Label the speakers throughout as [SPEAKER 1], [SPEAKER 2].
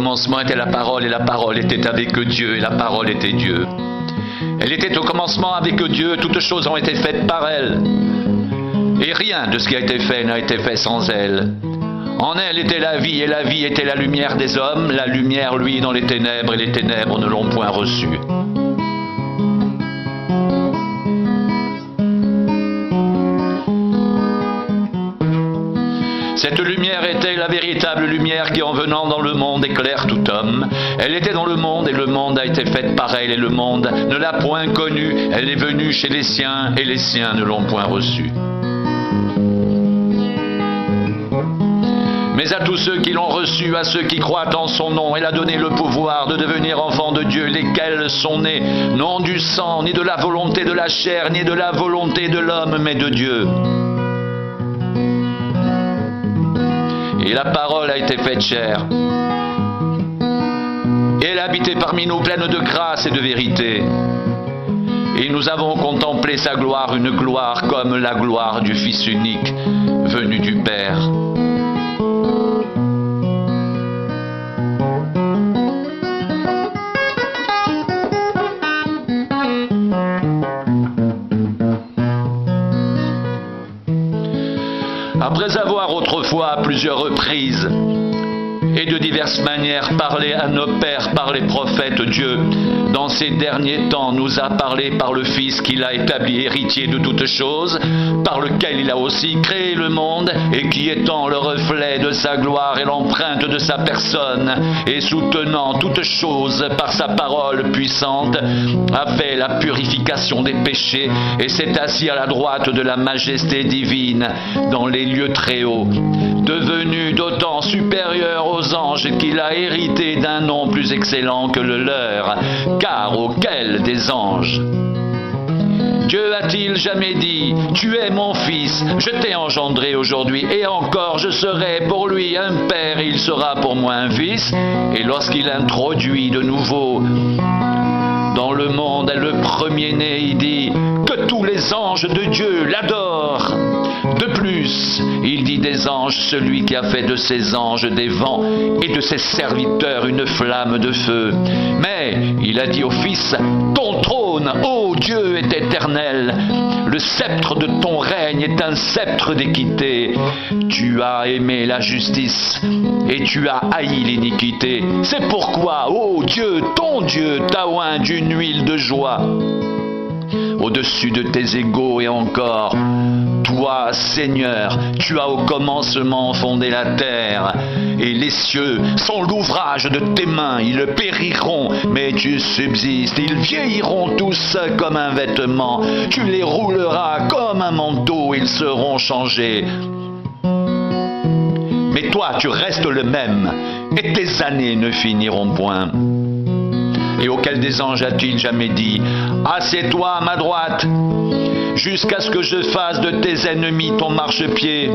[SPEAKER 1] commencement était la parole, et la parole était avec Dieu, et la parole était Dieu. Elle était au commencement avec Dieu, toutes choses ont été faites par elle. Et rien de ce qui a été fait n'a été fait sans elle. En elle était la vie, et la vie était la lumière des hommes. La lumière, lui, dans les ténèbres, et les ténèbres ne l'ont point reçue. Cette lumière était la véritable lumière qui, en venant dans le monde, éclaire tout homme. Elle était dans le monde, et le monde a été fait par elle, et le monde ne l'a point connue. Elle est venue chez les siens, et les siens ne l'ont point reçue. Mais à tous ceux qui l'ont reçu, à ceux qui croient en son nom, elle a donné le pouvoir de devenir enfants de Dieu, lesquels sont nés, non du sang, ni de la volonté de la chair, ni de la volonté de l'homme, mais de Dieu. Et la parole a été faite chair. Et elle a habité parmi nous pleine de grâce et de vérité. Et nous avons contemplé sa gloire, une gloire comme la gloire du Fils unique, venu du Père. Après avoir autrefois à plusieurs reprises et de diverses manières parlé à nos pères par les prophètes, Dieu, dans ces derniers temps, nous a parlé par le Fils qu'il a établi héritier de toutes choses, par lequel il a aussi créé le monde, et qui étant le reflet de sa gloire et l'empreinte de sa personne, et soutenant toutes choses par sa parole puissante, a fait la purification des péchés, et s'est assis à la droite de la majesté divine dans les lieux très hauts, devenu d'autant supérieur aux anges qu'il a hérité d'un nom plus excellent que le leur, car auquel des anges Dieu a-t-il jamais dit, tu es mon fils, je t'ai engendré aujourd'hui, et encore je serai pour lui un père et il sera pour moi un fils. Et lorsqu'il introduit de nouveau dans le monde le premier-né, il dit que tous les anges de Dieu l'adorent. De plus, il dit des anges, celui qui a fait de ses anges des vents et de ses serviteurs une flamme de feu. Mais il a dit au Fils, ton trône, ô Dieu, est éternel. Le sceptre de ton règne est un sceptre d'équité. Tu as aimé la justice et tu as haï l'iniquité. C'est pourquoi, ô Dieu, ton Dieu, t'a oint d'une huile de joie au-dessus de tes égaux, et encore, toi, Seigneur, tu as au commencement fondé la terre, et les cieux sont l'ouvrage de tes mains. Ils périront, mais tu subsistes. Ils vieilliront tous comme un vêtement. Tu les rouleras comme un manteau, ils seront changés. Mais toi, tu restes le même, et tes années ne finiront point. Et auquel des anges a-t-il jamais dit, assieds-toi à ma droite, jusqu'à ce que je fasse de tes ennemis ton marchepied?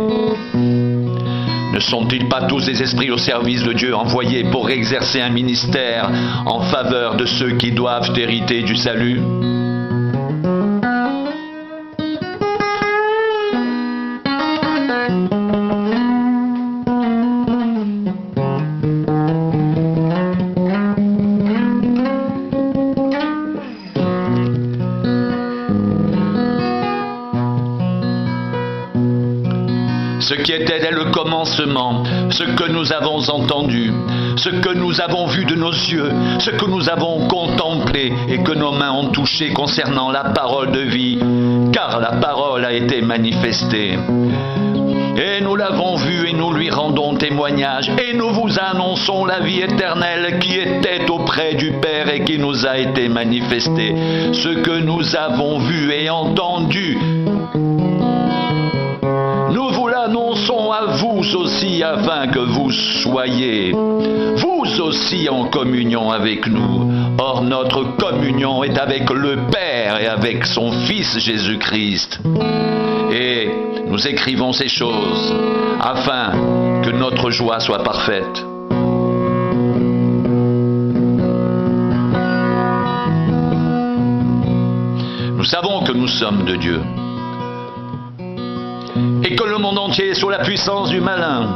[SPEAKER 1] Ne sont-ils pas tous des esprits au service de Dieu, envoyés pour exercer un ministère en faveur de ceux qui doivent hériter du salut? Ce qui était dès le commencement, ce que nous avons entendu, ce que nous avons vu de nos yeux, ce que nous avons contemplé et que nos mains ont touché concernant la parole de vie, car la parole a été manifestée. Et nous l'avons vu et nous lui rendons témoignage, et nous vous annonçons la vie éternelle qui était auprès du Père et qui nous a été manifestée. Ce que nous avons vu et entendu, nous vous l'annonçons à vous aussi, afin que vous soyez, vous aussi, en communion avec nous. Or, notre communion est avec le Père et avec son Fils Jésus-Christ. Et nous écrivons ces choses, afin que notre joie soit parfaite. Nous savons que nous sommes de Dieu, et que le monde entier est sous la puissance du malin.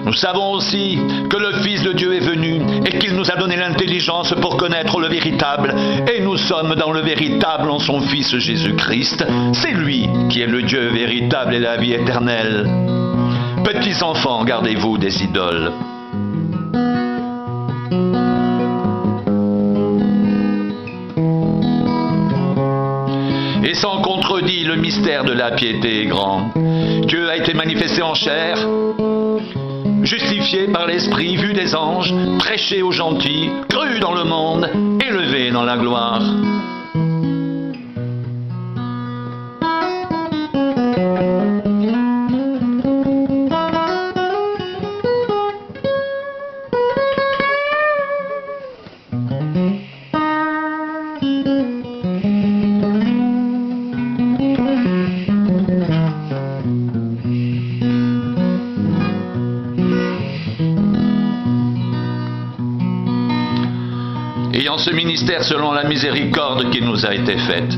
[SPEAKER 1] Nous savons aussi que le Fils de Dieu est venu et qu'il nous a donné l'intelligence pour connaître le véritable. Et nous sommes dans le véritable en son Fils Jésus-Christ. C'est lui qui est le Dieu véritable et la vie éternelle. Petits enfants, gardez-vous des idoles. Et sans contredit, le mystère de la piété est grand. Dieu a été manifesté en chair, justifié par l'Esprit, vu des anges, prêché aux gentils, cru dans le monde, élevé dans la gloire. Ayant ce ministère selon la miséricorde qui nous a été faite,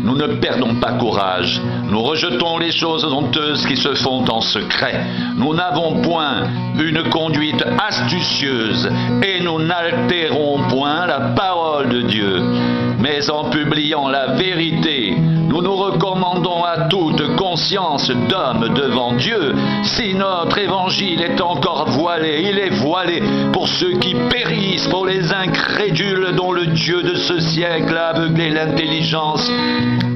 [SPEAKER 1] nous ne perdons pas courage. Nous rejetons les choses honteuses qui se font en secret. Nous n'avons point une conduite astucieuse et nous n'altérons point la parole de Dieu. Mais en publiant la vérité, nous nous recommandons à toute conscience d'homme devant Dieu. Si notre évangile est encore voilé, il est voilé pour ceux qui périssent, pour les incrédules dont le Dieu de ce siècle a aveuglé l'intelligence,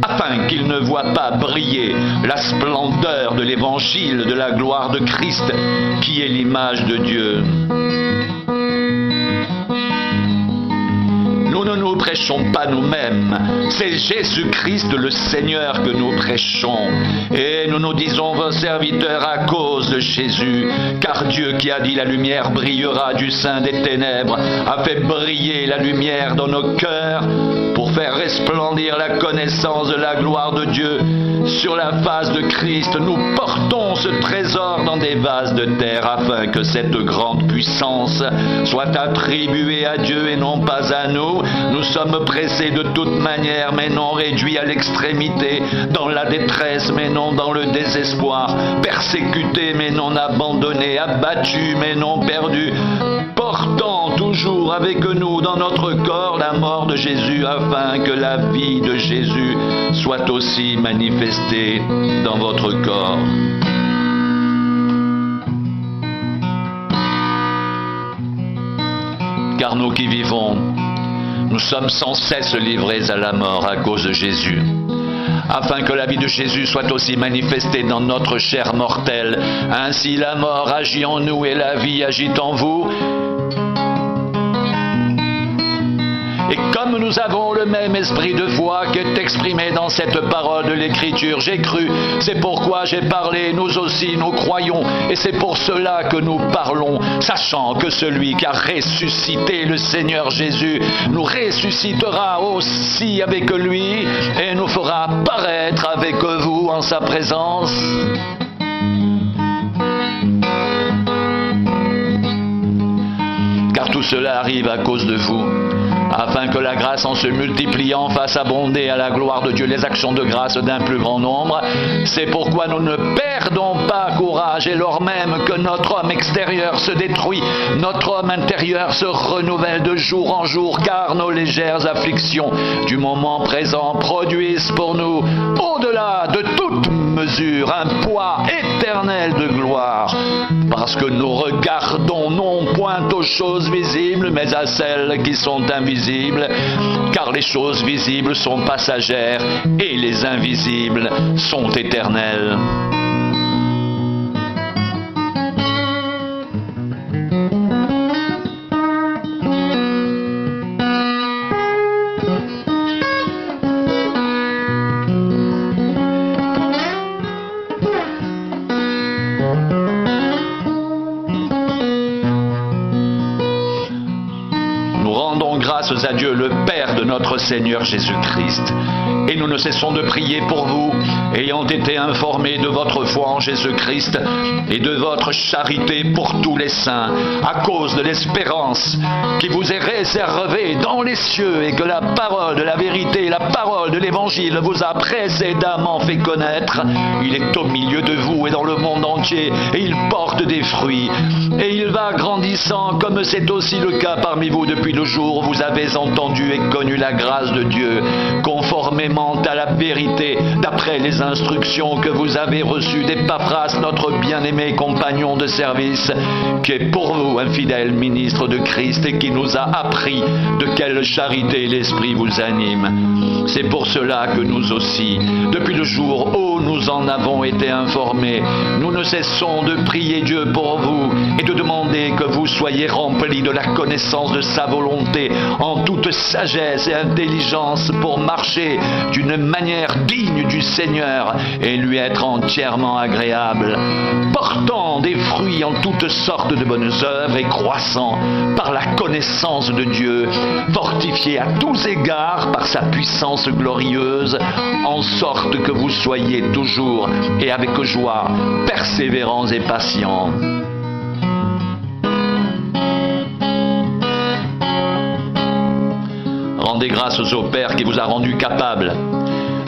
[SPEAKER 1] afin qu'ils ne voient pas briller la splendeur de l'évangile de la gloire de Christ, qui est l'image de Dieu. Nous ne nous prêchons pas nous-mêmes, c'est Jésus-Christ le Seigneur que nous prêchons. Et nous nous disons vos serviteurs à cause de Jésus, car Dieu qui a dit la lumière brillera du sein des ténèbres, a fait briller la lumière dans nos cœurs pour faire resplendir la connaissance de la gloire de Dieu sur la face de Christ. Nous portons ce trésor dans des vases de terre afin que cette grande puissance soit attribuée à Dieu et non pas à nous. Nous sommes pressés de toute manière, mais non réduits à l'extrémité, dans la détresse, mais non dans le désespoir, persécutés, mais non abandonnés, abattus, mais non perdus, portant toujours avec nous dans notre corps la mort de Jésus, afin que la vie de Jésus soit aussi manifestée dans votre corps. Car nous qui vivons, nous sommes sans cesse livrés à la mort à cause de Jésus, afin que la vie de Jésus soit aussi manifestée dans notre chair mortelle. Ainsi la mort agit en nous et la vie agit en vous. Et comme nous avons le même esprit de foi qui est exprimé dans cette parole de l'Écriture, j'ai cru, c'est pourquoi j'ai parlé, nous aussi nous croyons, et c'est pour cela que nous parlons, sachant que celui qui a ressuscité le Seigneur Jésus nous ressuscitera aussi avec lui et nous fera paraître avec vous en sa présence. Car tout cela arrive à cause de vous, afin que la grâce en se multipliant fasse abonder à la gloire de Dieu les actions de grâce d'un plus grand nombre. C'est pourquoi nous ne perdons pas courage, et lors même que notre homme extérieur se détruit, notre homme intérieur se renouvelle de jour en jour, car nos légères afflictions du moment présent produisent pour nous, au-delà de toute mesure, un poids éternel de gloire, parce que nous regardons non point aux choses visibles, mais à celles qui sont invisibles, car les choses visibles sont passagères et les invisibles sont éternelles. À Dieu le Père de notre Seigneur Jésus-Christ. Et nous ne cessons de prier pour vous, ayant été informés de votre foi en Jésus-Christ et de votre charité pour tous les saints, à cause de l'espérance qui vous est réservée dans les cieux, et que la parole de la vérité, la parole de l'Évangile vous a précédemment fait connaître. Il est au milieu de vous et dans le monde entier, et il porte des fruits, et il va grandissant, comme c'est aussi le cas parmi vous depuis le jour où vous avez entendu et connu la grâce de Dieu, conformément à la vérité, d'après les instructions que vous avez reçues d'Épaphras, notre bien-aimé compagnon de service, qui est pour vous un fidèle ministre de Christ et qui nous a appris de quelle charité l'Esprit vous anime. C'est pour cela que nous aussi, depuis le jour où nous en avons été informés, nous ne cessons de prier Dieu pour vous et de demander que vous soyez remplis de la connaissance de sa volonté en toute sagesse et intelligence pour marcher d'une manière digne du Seigneur et lui être entièrement agréable, portant des fruits en toutes sortes de bonnes œuvres et croissant par la connaissance de Dieu, fortifié à tous égards par sa puissance glorieuse, en sorte que vous soyez toujours et avec joie persévérants et patients. Rendez grâce au Père qui vous a rendu capable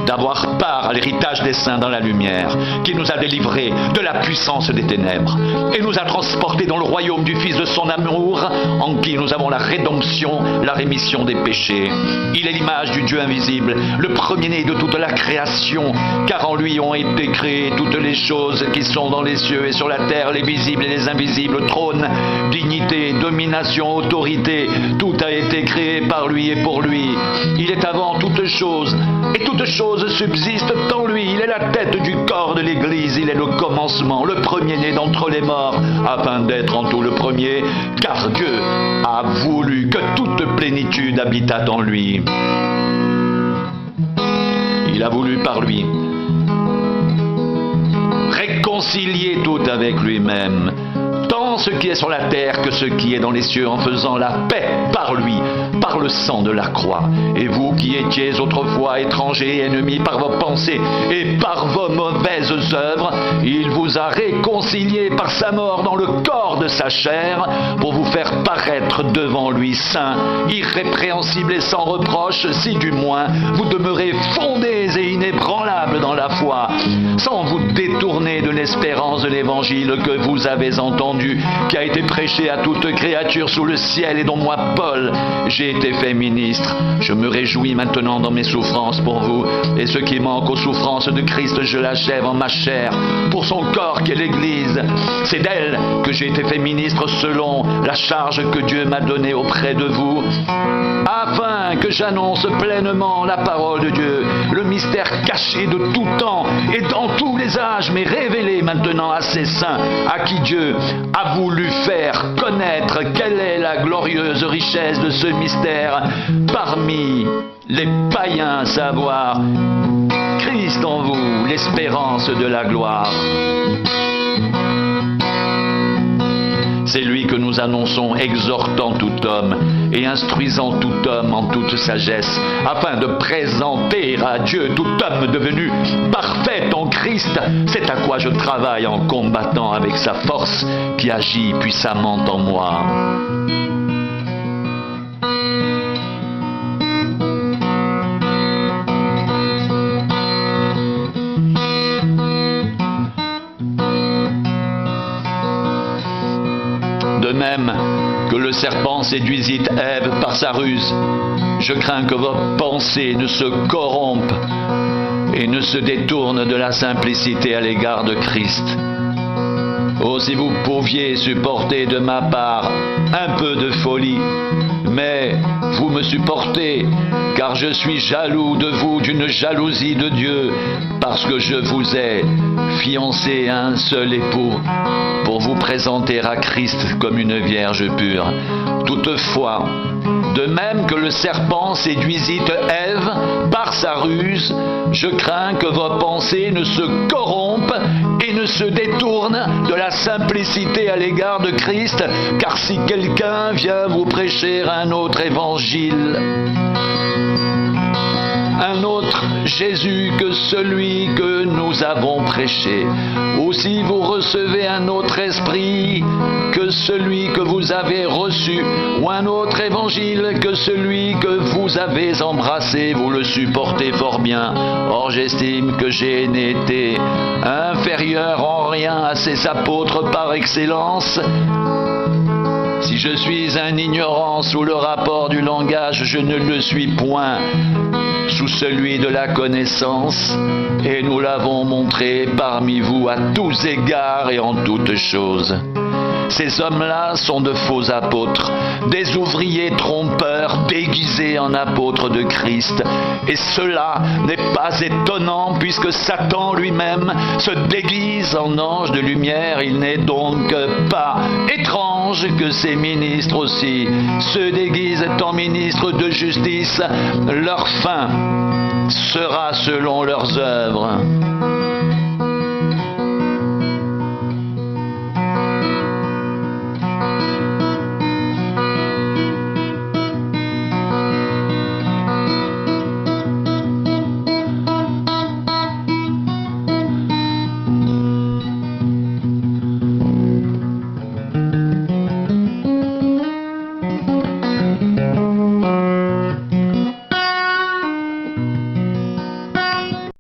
[SPEAKER 1] d'avoir part à l'héritage des saints dans la lumière, qui nous a délivrés de la puissance des ténèbres et nous a transportés dans le royaume du Fils de son amour, en qui nous avons la rédemption, la rémission des péchés. Il est l'image du Dieu invisible, le premier-né de toute la création, car en lui ont été créées toutes les choses qui sont dans les cieux et sur la terre, les visibles et les invisibles, trône, dignité, domination, autorité, tout a été créé par lui et pour lui. Il est avant toutes choses, et toutes choses subsistent en lui. Il est la tête du corps de l'Église, il est le commencement, le premier-né d'entre les morts, afin d'être en tout le premier, car Dieu a voulu que toute plénitude habitât en lui. Il a voulu par lui réconcilier tout avec lui-même, tant ce qui est sur la terre que ce qui est dans les cieux, en faisant la paix par lui, par le sang de la croix. Et vous qui étiez autrefois étrangers et ennemis par vos pensées et par vos mauvaises œuvres, il vous a réconciliés par sa mort dans le corps de sa chair, pour vous faire paraître devant lui saint, irrépréhensible et sans reproche, si du moins vous demeurez fondés et inébranlables dans la foi, sans vous détourner de l'espérance de l'Évangile que vous avez entendu, qui a été prêché à toute créature sous le ciel, et dont moi, Paul, j'ai été fait ministre. Je me réjouis maintenant dans mes souffrances pour vous, et ce qui manque aux souffrances de Christ, je l'achève en ma chair, pour son corps qui est l'Église. C'est d'elle que j'ai été fait ministre selon la charge que Dieu m'a donnée auprès de vous, afin que j'annonce pleinement la parole de Dieu, le mystère caché de tout temps et dans tous les âges, mais révélé maintenant à ses saints, à qui Dieu a voulu faire connaître quelle est la glorieuse richesse de ce mystère parmi les païens, à savoir Christ en vous, l'espérance de la gloire. C'est lui que nous annonçons, exhortant tout homme et instruisant tout homme en toute sagesse, afin de présenter à Dieu tout homme devenu parfait en Christ. C'est à quoi je travaille en combattant avec sa force qui agit puissamment en moi. De même que le serpent séduisit Ève par sa ruse, je crains que vos pensées ne se corrompent et ne se détournent de la simplicité à l'égard de Christ. Oh, si vous pouviez supporter de ma part un peu de folie, mais vous me supportez, car je suis jaloux de vous d'une jalousie de Dieu, parce que je vous ai fiancé à un seul époux, pour vous présenter à Christ comme une vierge pure. Toutefois, de même que le serpent séduisit Ève par sa ruse, je crains que vos pensées ne se corrompent et ne se détournent de la simplicité à l'égard de Christ, car si quelqu'un vient vous prêcher un autre évangile, Jésus que celui que nous avons prêché. Ou si vous recevez un autre esprit que celui que vous avez reçu, ou un autre évangile que celui que vous avez embrassé, vous le supportez fort bien. Or j'estime que j'ai été inférieur en rien à ces apôtres par excellence. Si je suis un ignorant sous le rapport du langage, je ne le suis point sous celui de la connaissance, et nous l'avons montré parmi vous à tous égards et en toutes choses. Ces hommes-là sont de faux apôtres, des ouvriers trompeurs déguisés en apôtres de Christ. Et cela n'est pas étonnant puisque Satan lui-même se déguise en ange de lumière. Il n'est donc pas étrange que ces ministres aussi se déguisent en ministres de justice. Leur fin sera selon leurs œuvres.